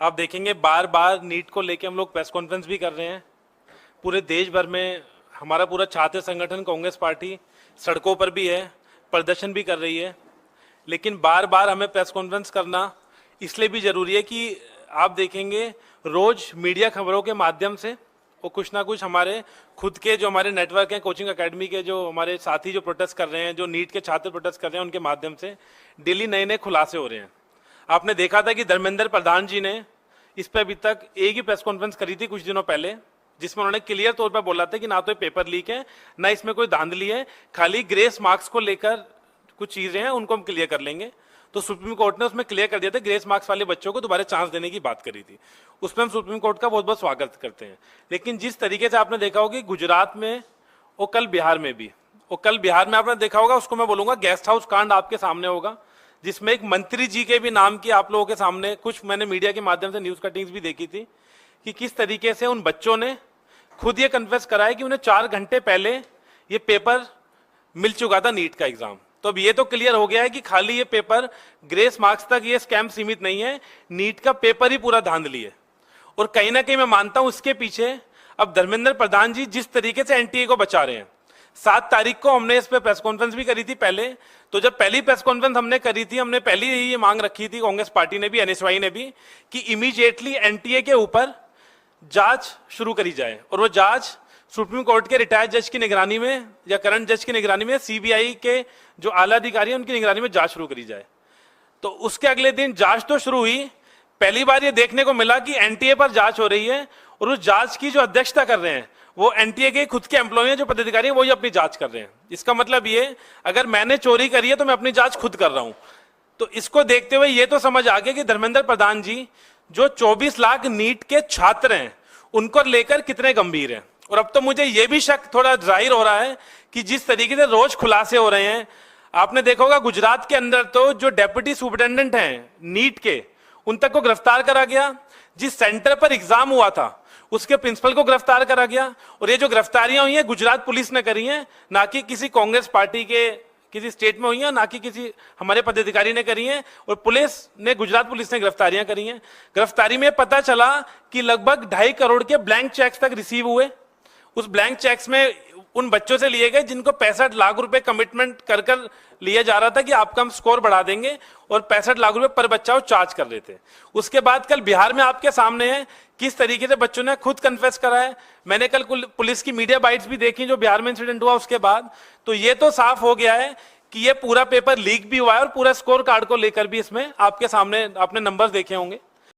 आप देखेंगे बार बार नीट को लेके हम लोग प्रेस कॉन्फ्रेंस भी कर रहे हैं। पूरे देश भर में हमारा पूरा छात्र संगठन कांग्रेस पार्टी सड़कों पर भी है, प्रदर्शन भी कर रही है। लेकिन बार बार हमें प्रेस कॉन्फ्रेंस करना इसलिए भी जरूरी है कि आप देखेंगे रोज मीडिया खबरों के माध्यम से वो कुछ ना कुछ हमारे खुद के जो हमारे नेटवर्क हैं, कोचिंग एकेडमी के जो हमारे साथी जो प्रोटेस्ट कर रहे हैं, जो नीट के छात्र प्रोटेस्ट कर रहे हैं, उनके माध्यम से डेली नए नए खुलासे हो रहे हैं। आपने देखा था कि धर्मेंद्र प्रधान जी ने इस पर अभी तक एक ही प्रेस कॉन्फ्रेंस करी थी कुछ दिनों पहले, जिसमें उन्होंने क्लियर तौर पर बोला था कि ना तो ये पेपर लीक है, ना इसमें कोई धांधली है, खाली ग्रेस मार्क्स को लेकर कुछ चीजें हैं उनको हम क्लियर कर लेंगे। तो सुप्रीम कोर्ट ने उसमें क्लियर कर दिया था, ग्रेस मार्क्स वाले बच्चों को दोबारा चांस देने की बात करी थी। उसमें हम सुप्रीम कोर्ट का बहुत बहुत स्वागत करते हैं। लेकिन जिस तरीके से आपने देखा होगा गुजरात में और कल बिहार में भी, और कल बिहार में आपने देखा होगा, उसको मैं बोलूंगा गेस्ट हाउस कांड आपके सामने होगा, जिसमें एक मंत्री जी के भी नाम की आप लोगों के सामने कुछ मैंने मीडिया के माध्यम से न्यूज कटिंग्स भी देखी थी कि किस तरीके से उन बच्चों ने खुद ये कन्फेस करा है कि उन्हें 4 घंटे पहले ये पेपर मिल चुका था नीट का एग्जाम। तो अब ये तो क्लियर हो गया है कि खाली ये पेपर ग्रेस मार्क्स तक ये स्कैम सीमित नहीं है, नीट का पेपर ही पूरा धांधली है। और कहीं ना कहीं मैं मानता हूं इसके पीछे अब धर्मेंद्र प्रधान जी जिस तरीके से एनटीए को बचा रहे हैं। 7 तारीख को हमने इस पे प्रेस कॉन्फ्रेंस भी करी थी पहले। तो जब पहली प्रेस कॉन्फ्रेंस हमने करी थी, हमने पहले ही ये मांग रखी थी, कांग्रेस पार्टी ने भी, एनएसवाई ने भी, कि इमीडिएटली एनटीए के ऊपर जांच शुरू करी जाए। और वो जांच सुप्रीम कोर्ट के रिटायर्ड जज की निगरानी में या करंट जज की निगरानी में, सीबीआई के जो आला अधिकारी हैं उनकी निगरानी में जांच शुरू करी जाए। तो उसके अगले दिन जांच तो शुरू हुई। पहली बार ये देखने को मिला कि एनटीए पर जांच हो रही है और उस जांच की जो अध्यक्षता कर रहे हैं वो एनटीए के खुद के एम्प्लॉय हैं, जो पदाधिकारी हैं, वही अपनी जांच कर रहे हैं। इसका मतलब ये, अगर मैंने चोरी करी है तो मैं अपनी जांच खुद कर रहा हूं। तो इसको देखते हुए ये तो समझ आ गया कि धर्मेंद्र प्रधान जी जो 24 लाख नीट के छात्र हैं उनको लेकर कितने गंभीर हैं। और अब तो मुझे यह भी शक थोड़ा जाहिर हो रहा है कि जिस तरीके से रोज खुलासे हो रहे हैं, आपने देखा होगा गुजरात के अंदर तो जो डेप्यूटी सुपरिटेंडेंट हैं नीट के, उन तक को गिरफ्तार करा गया। जिस सेंटर पर एग्जाम हुआ था उसके प्रिंसिपल को गिरफ्तार करा गया। और ये जो गिरफ्तारियां हुई हैं गुजरात पुलिस ने करी हैं, ना कि किसी कांग्रेस पार्टी के किसी स्टेट में हुई हैं, ना कि किसी हमारे पदाधिकारी ने करी हैं। और पुलिस ने, गुजरात पुलिस ने गिरफ्तारियां करी हैं। गिरफ्तारी में पता चला कि लगभग 2.5 करोड़ के ब्लैंक चेक्स तक रिसीव हुए। उस ब्लैंक चेक्स में उन बच्चों से लिए गए जिनको 65 लाख रुपए कमिटमेंट कर कर लिया जा रहा था कि आपका हम स्कोर बढ़ा देंगे, और 65 लाख रुपए पर बच्चा वो चार्ज कर रहे थे। उसके बाद कल बिहार में आपके सामने है किस तरीके से बच्चों ने खुद कन्फेस करा है। मैंने कल पुलिस की मीडिया बाइट्स भी देखी जो बिहार में इंसिडेंट हुआ उसके बाद। तो ये तो साफ हो गया है कि ये पूरा पेपर लीक भी हुआ है और पूरा स्कोर कार्ड को लेकर भी इसमें आपके सामने आपने नंबर्स देखे होंगे।